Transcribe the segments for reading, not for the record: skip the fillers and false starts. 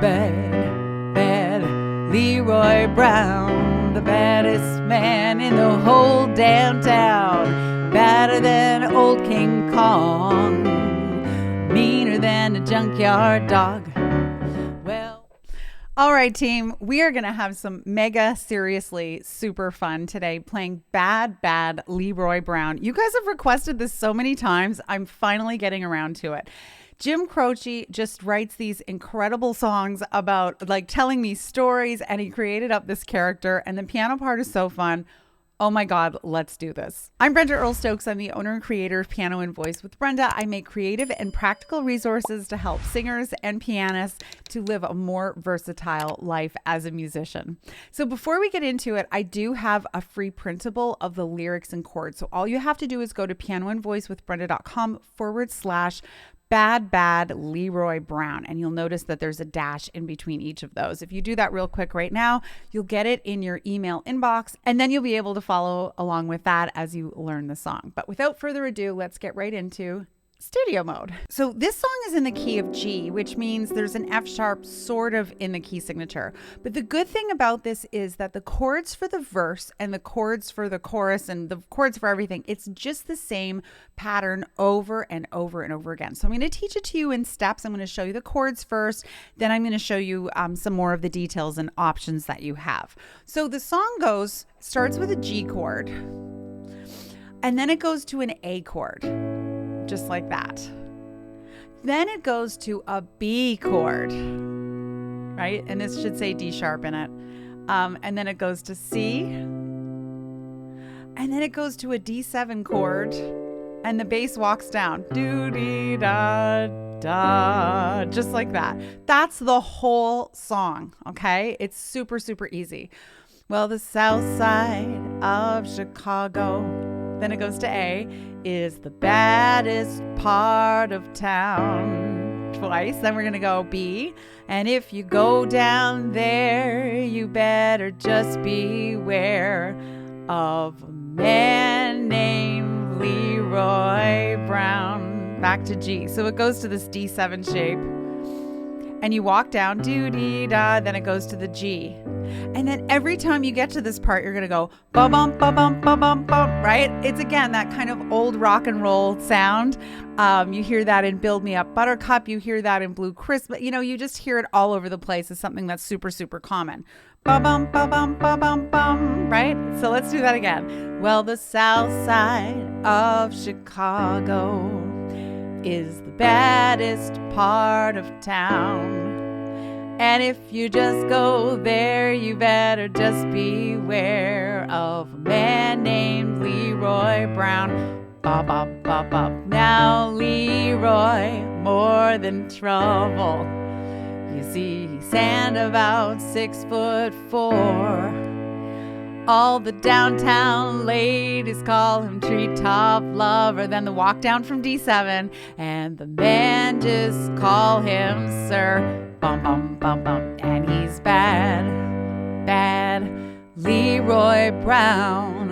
Bad Leroy Brown, the baddest man in the whole damn town. Badder than old King Kong, meaner than a junkyard dog. Well, all right, team, we are going to have some mega seriously super fun today playing Bad Leroy Brown. You guys have requested this so many times. I'm finally getting around to it. Jim Croce just writes these incredible songs about like telling me stories, and he created up this character, and the piano part is so fun. Oh my God, let's do this. I'm Brenda Earl-Stokes. I'm the owner and creator of Piano and Voice with Brenda. I make creative and practical resources to help singers and pianists to live a more versatile life as a musician. So before we get into it, I do have a free printable of the lyrics and chords. So all you have to do is go to pianoandvoicewithbrenda.com/Bad Leroy Brown. And you'll notice that there's a dash in between each of those. If you do that real quick right now, you'll get it in your email inbox, and then you'll be able to follow along with that as you learn the song. But without further ado, let's get right into studio mode. So this song is in the key of G, which means there's an F sharp sort of in the key signature. But the good thing about this is that the chords for the verse and the chords for the chorus and the chords for everything, it's just the same pattern over and over and over again. So I'm going to teach it to you in steps. I'm going to show you the chords first, then I'm going to show you some more of the details and options that you have. So the song starts with a G chord, and then it goes to an A chord. Just like that. Then it goes to a B chord, right? And this should say D sharp in it. And then it goes to C. And then it goes to a D7 chord. And the bass walks down. Do-dee-da-da. Just like that. That's the whole song, okay? It's super, super easy. Well, the south side of Chicago, then it goes to A, is the baddest part of town. Twice. Then we're going to go B. And if you go down there, you better just beware of a man named Leroy Brown. Back to G. So it goes to this D7 shape. And you walk down, do-dee-da, then it goes to the G. And then every time you get to this part, you're going to go ba-bum, ba-bum, ba-bum, bum, right? It's again, that kind of old rock and roll sound. You hear that in Build Me Up Buttercup. You hear that in Blue Christmas. You know, you just hear it all over the place. It's something that's super, super common. Ba-bum, ba-bum, ba-bum, bum, right? So let's do that again. Well, the south side of Chicago is the baddest part of town. And if you just go there, you better just beware of a man named Leroy Brown. Bop, bop, bop, bop. Now Leroy, more than trouble. You see, he's stand about 6'4". All the downtown ladies call him treetop lover. Then the walk down from D7, and the men just call him Sir. Bum, bum, bum, bum. And he's bad Leroy Brown,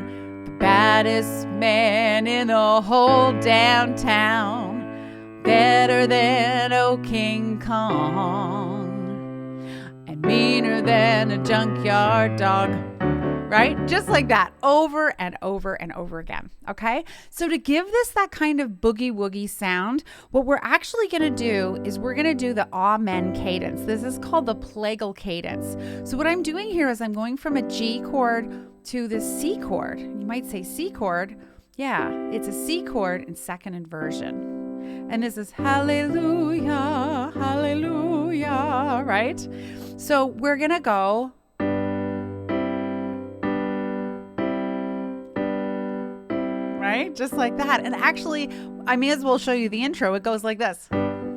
the baddest man in the whole damn town. Better than old King Kong, and meaner than a junkyard dog. Right? Just like that, over and over and over again. Okay? So to give this that kind of boogie woogie sound, what we're actually going to do is we're going to do the amen cadence. This is called the plagal cadence. So what I'm doing here is I'm going from a G chord to the C chord. You might say C chord. Yeah, it's a C chord in second inversion. And this is hallelujah, hallelujah, right? So we're going to go right? Just like that. And actually, I may as well show you the intro. It goes like this. And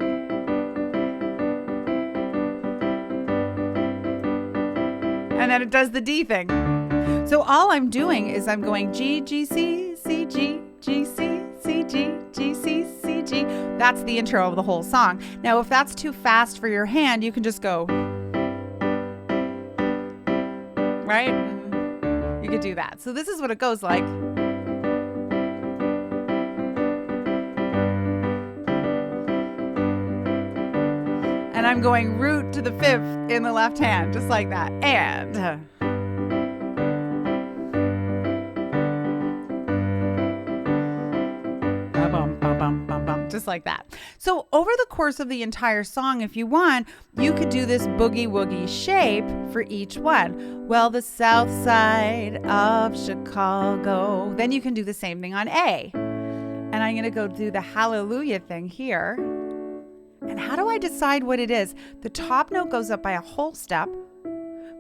then it does the D thing. So all I'm doing is I'm going G, G, C, C, G, G, C, C, G, G, C, C, G. That's the intro of the whole song. Now, if that's too fast for your hand, you can just go, right? You could do that. So this is what it goes like. And I'm going root to the 5th in the left hand, just like that. And just like that. So over the course of the entire song, if you want, you could do this boogie woogie shape for each one. Well, the south side of Chicago. Then you can do the same thing on A. And I'm going to go do the hallelujah thing here. And how do I decide what it is? The top note goes up by a whole step.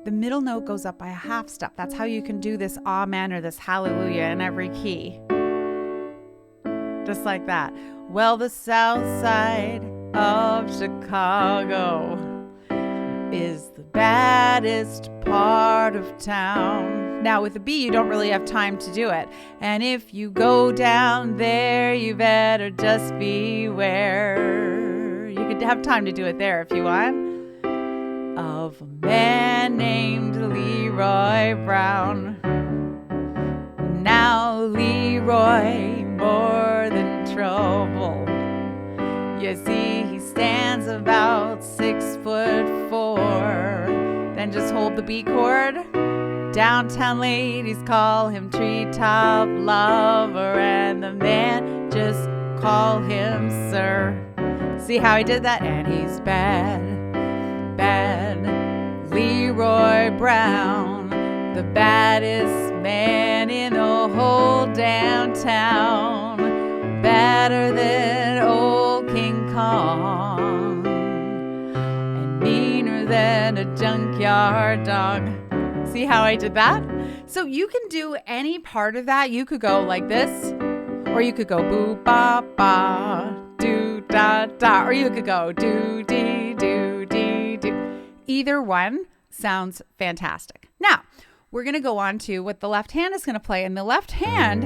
The middle note goes up by a half step. That's how you can do this amen or this hallelujah in every key. Just like that. Well, the south side of Chicago is the baddest part of town. Now with the B, you don't really have time to do it. And if you go down there, you better just beware. You could have time to do it there if you want. Of a man named Leroy Brown. Now Leroy, more than trouble. You see, he stands about 6'4". Then just hold the B chord. Downtown ladies call him treetop lover, and the man just call him sir. See how he did that? And he's bad, bad Leroy Brown, the baddest man in the whole downtown, badder than old King Kong, and meaner than a junkyard dog. See how I did that? So you can do any part of that. You could go like this, or you could go boo ba ba do da da, or you could go do dee do dee do. Either one sounds fantastic. Now we're going to go on to what the left hand is going to play, and the left hand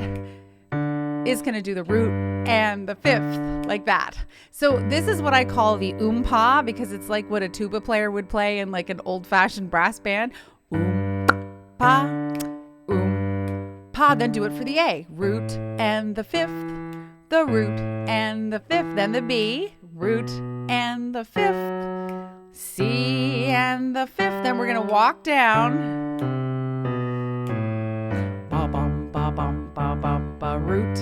is going to do the root and the 5th, like that. So this is what I call the pa, because it's like what a tuba player would play in like an old-fashioned brass band. Pa, pa. Then do it for the A. Root and the 5th, the root and the 5th. Then the B, root and the 5th, C and the 5th. Then we're going to walk down. Ba bum ba bum ba ba ba. Root,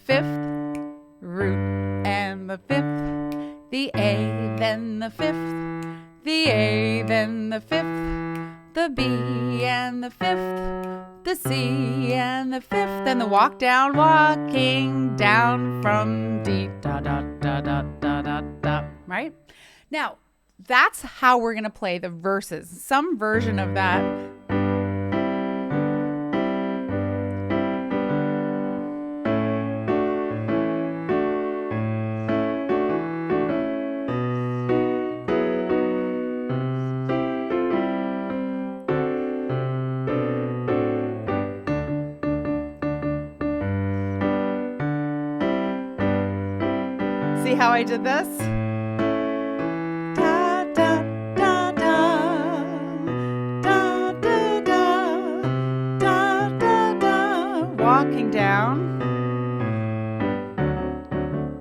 5th, root and the 5th, the A, then the 5th, the A, then the 5th, the B and the 5th, the C and the 5th, then the walk down, walking down from D, da da da da da da da. Right? Now, that's how we're going to play the verses. Some version of that. See how I did this? Da, da, da, da, da, da, da, da, da, walking down.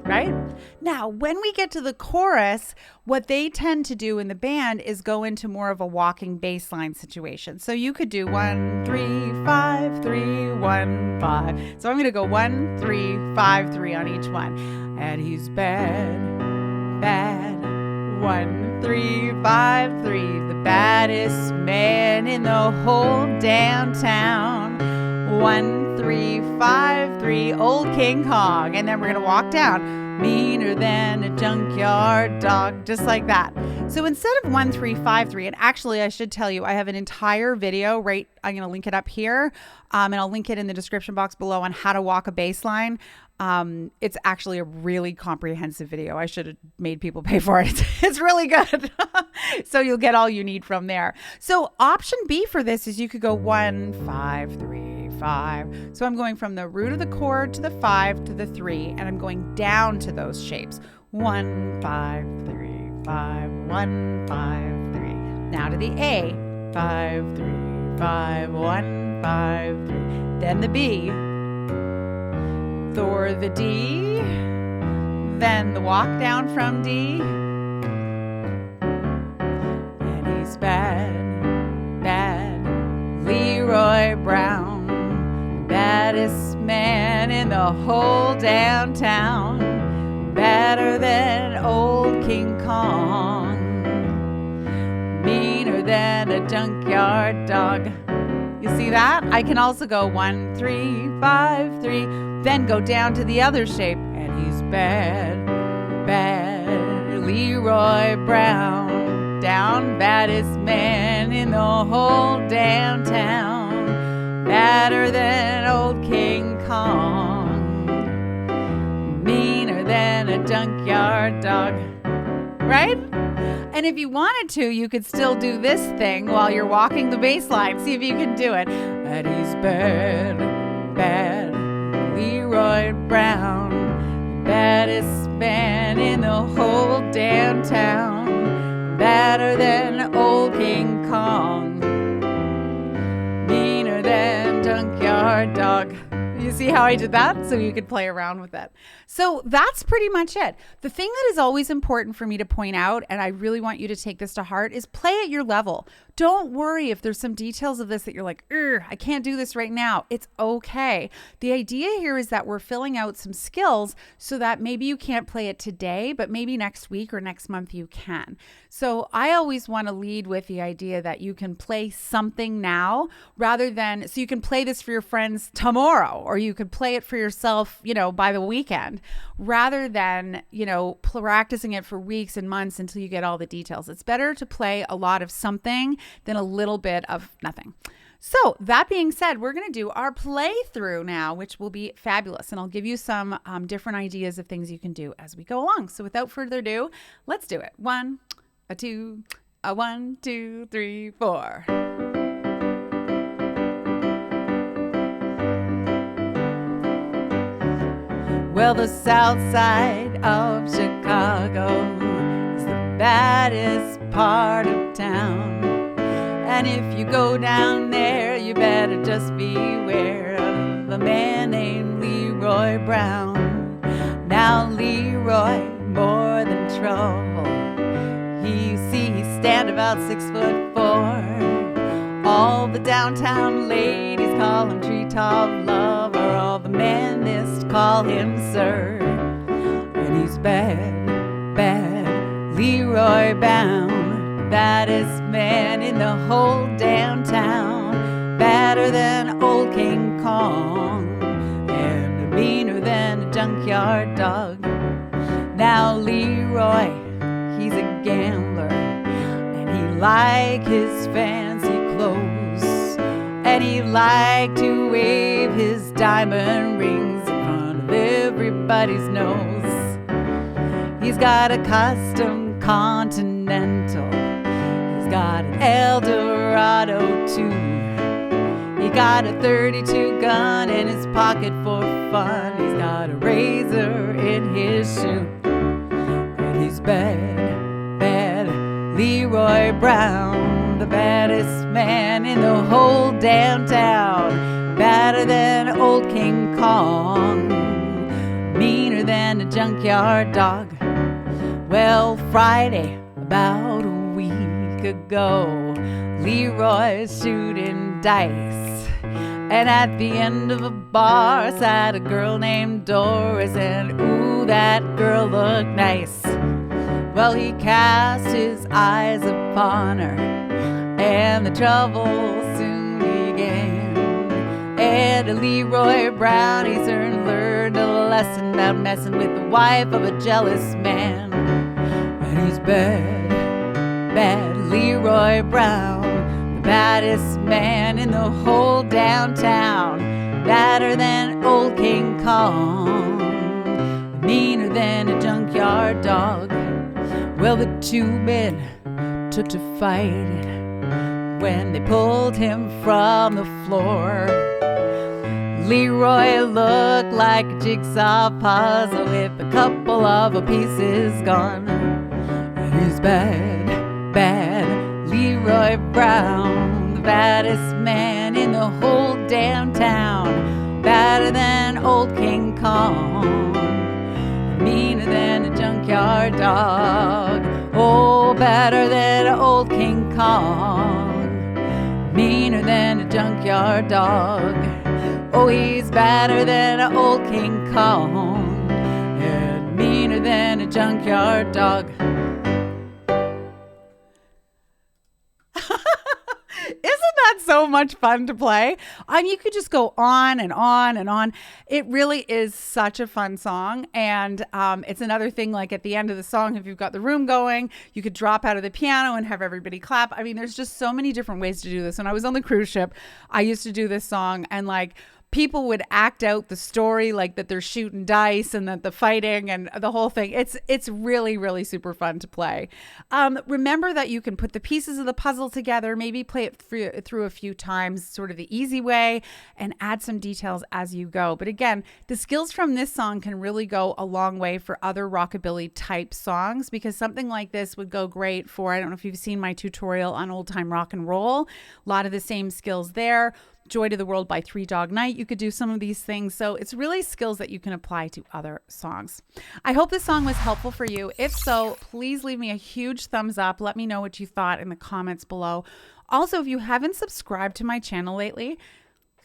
Right? Now, when we get to the chorus, what they tend to do in the band is go into more of a walking bass line situation. So you could do 1, 3, 5, 3, 1, 5. So I'm going to go 1, 3, 5, 3 on each one. And he's bad, bad. 1, 3, 5, 3. The baddest man in the whole downtown. 1, 3, 5, 3. Old King Kong. And then we're going to walk down. Meaner than a junkyard dog. Just like that. So instead of 1, 3, 5, 3, and actually I should tell you, I have an entire video, right? I'm going to link it up here. And I'll link it in the description box below on how to walk a bass line. It's actually a really comprehensive video. I should have made people pay for it. It's really good. So you'll get all you need from there. So option B for this is you could go 1, 5, 3, 5. So I'm going from the root of the chord to the 5 to the 3, and I'm going down to those shapes. 1, 5, 3, 5, 1, 5, 3. Now to the A. 5, 3, 5, 1, 5, 3. Then the B. Or the D, then the walk down from D, he's bad, bad Leroy Brown, the baddest man in the whole downtown, badder than old King Kong, meaner than a junkyard dog. You see that? I can also go 1, 3, 5, 3, then go down to the other shape, and he's bad, bad Leroy Brown, down, baddest man in the whole downtown, badder than old King Kong, meaner than a junkyard dog. Right? And if you wanted to, you could still do this thing while you're walking the bass line. See if you can do it. And he's bad, bad Leroy Brown, baddest man in the whole downtown, badder than old King Kong, meaner than junkyard dog. You see how I did that? So you could play around with it. So that's pretty much it. The thing that is always important for me to point out, and I really want you to take this to heart, is play at your level. Don't worry if there's some details of this that you're like, I can't do this right now. It's okay. The idea here is that we're filling out some skills so that maybe you can't play it today, but maybe next week or next month you can. So I always want to lead with the idea that you can play something now rather than, so you can play this for your friends tomorrow, or you could play it for yourself, by the weekend, rather than, practicing it for weeks and months until you get all the details. It's better to play a lot of something than a little bit of nothing. So that being said, we're going to do our playthrough now, which will be fabulous. And I'll give you some different ideas of things you can do as we go along. So without further ado, let's do it. 1, 2, 1, 2, 3, 4. Well, the south side of Chicago is the baddest part of town. And if you go down there, you better just beware of a man named Leroy Brown. Now Leroy, more than trouble. He stand about 6'4". All the downtown ladies call him treetop lover. All the menist call him sir. And he's bad, bad Leroy Brown, baddest man in the whole downtown, badder than old King Kong, and meaner than a junkyard dog. Now Leroy, he's a gambler, and he like his fancy clothes, and he like to wave his diamond rings in front of everybody's nose. He's got a custom Continental, he's got an Eldorado too. He got a .32 gun in his pocket for fun. He's got a razor in his shoe. And he's bad, bad Leroy Brown, the baddest man in the whole downtown, badder than old King Kong, meaner than a junkyard dog. Well, Friday, about a week ago, Leroy's shooting dice, and at the end of a bar sat a girl named Doris, and ooh, that girl looked nice. Well, he cast his eyes upon her, and the trouble soon began. And Leroy Brown, he soon learned a lesson about messing with the wife of a jealous man. And he's bad, bad Leroy Brown, the baddest man in the whole downtown, badder than old King Kong, meaner than a junkyard dog. Well, the two men took to fighting when they pulled him from the floor. Leroy looked like a jigsaw puzzle with a couple of pieces gone. And he's bad, bad Leroy Brown, the baddest man in the whole downtown, badder than old King Kong, meaner than a junkyard dog. Oh, badder than old King Kong, meaner than a junkyard dog. Oh, he's badder than an old King Kong, and meaner than a junkyard dog. Isn't that so much fun to play? You could just go on and on and on. It really is such a fun song. And it's another thing, like at the end of the song, if you've got the room going, you could drop out of the piano and have everybody clap. I mean, there's just so many different ways to do this. When I was on the cruise ship, I used to do this song, and like, people would act out the story, like that they're shooting dice and that the fighting and the whole thing. It's really, really super fun to play. Remember that you can put the pieces of the puzzle together, maybe play it through a few times, sort of the easy way, and add some details as you go. But again, the skills from this song can really go a long way for other rockabilly type songs, because something like this would go great for, I don't know if you've seen my tutorial on old time rock and roll, a lot of the same skills there. Joy to the World by Three Dog Night, you could do some of these things. So it's really skills that you can apply to other songs. I hope this song was helpful for you. If so, please leave me a huge thumbs up. Let me know what you thought in the comments below. Also, if you haven't subscribed to my channel lately,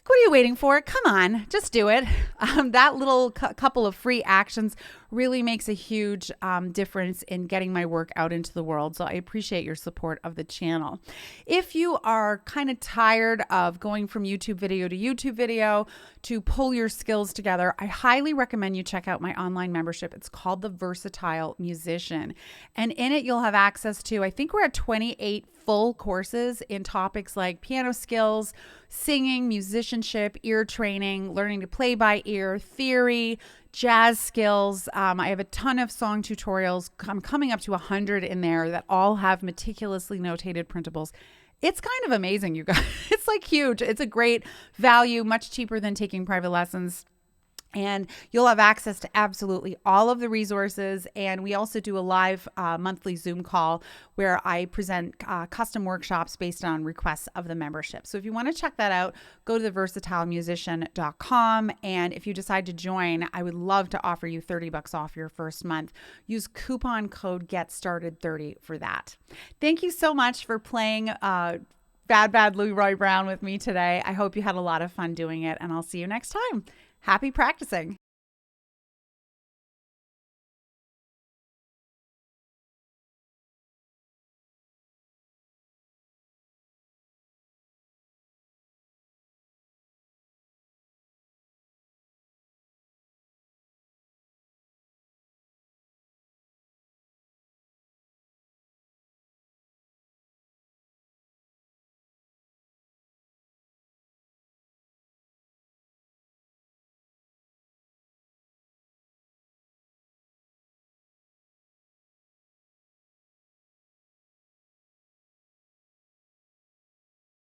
what are you waiting for? Come on, just do it. That little couple of free actions really makes a huge difference in getting my work out into the world. So I appreciate your support of the channel. If you are kind of tired of going from YouTube video to YouTube video to pull your skills together, I highly recommend you check out my online membership. It's called the Versatile Musician. And in it, you'll have access to, I think we're at 28 full courses in topics like piano skills, singing, musicianship, ear training, learning to play by ear, theory, jazz skills. I have a ton of song tutorials. I'm coming up to 100 in there that all have meticulously notated printables. It's kind of amazing, you guys. It's like huge. It's a great value, much cheaper than taking private lessons. And you'll have access to absolutely all of the resources. And we also do a live monthly Zoom call where I present custom workshops based on requests of the membership. So if you want to check that out, go to theversatilemusician.com. And if you decide to join, I would love to offer you $30 off your first month. Use coupon code GETSTARTED30 for that. Thank you so much for playing Bad Leroy Brown with me today. I hope you had a lot of fun doing it, and I'll see you next time. Happy practicing.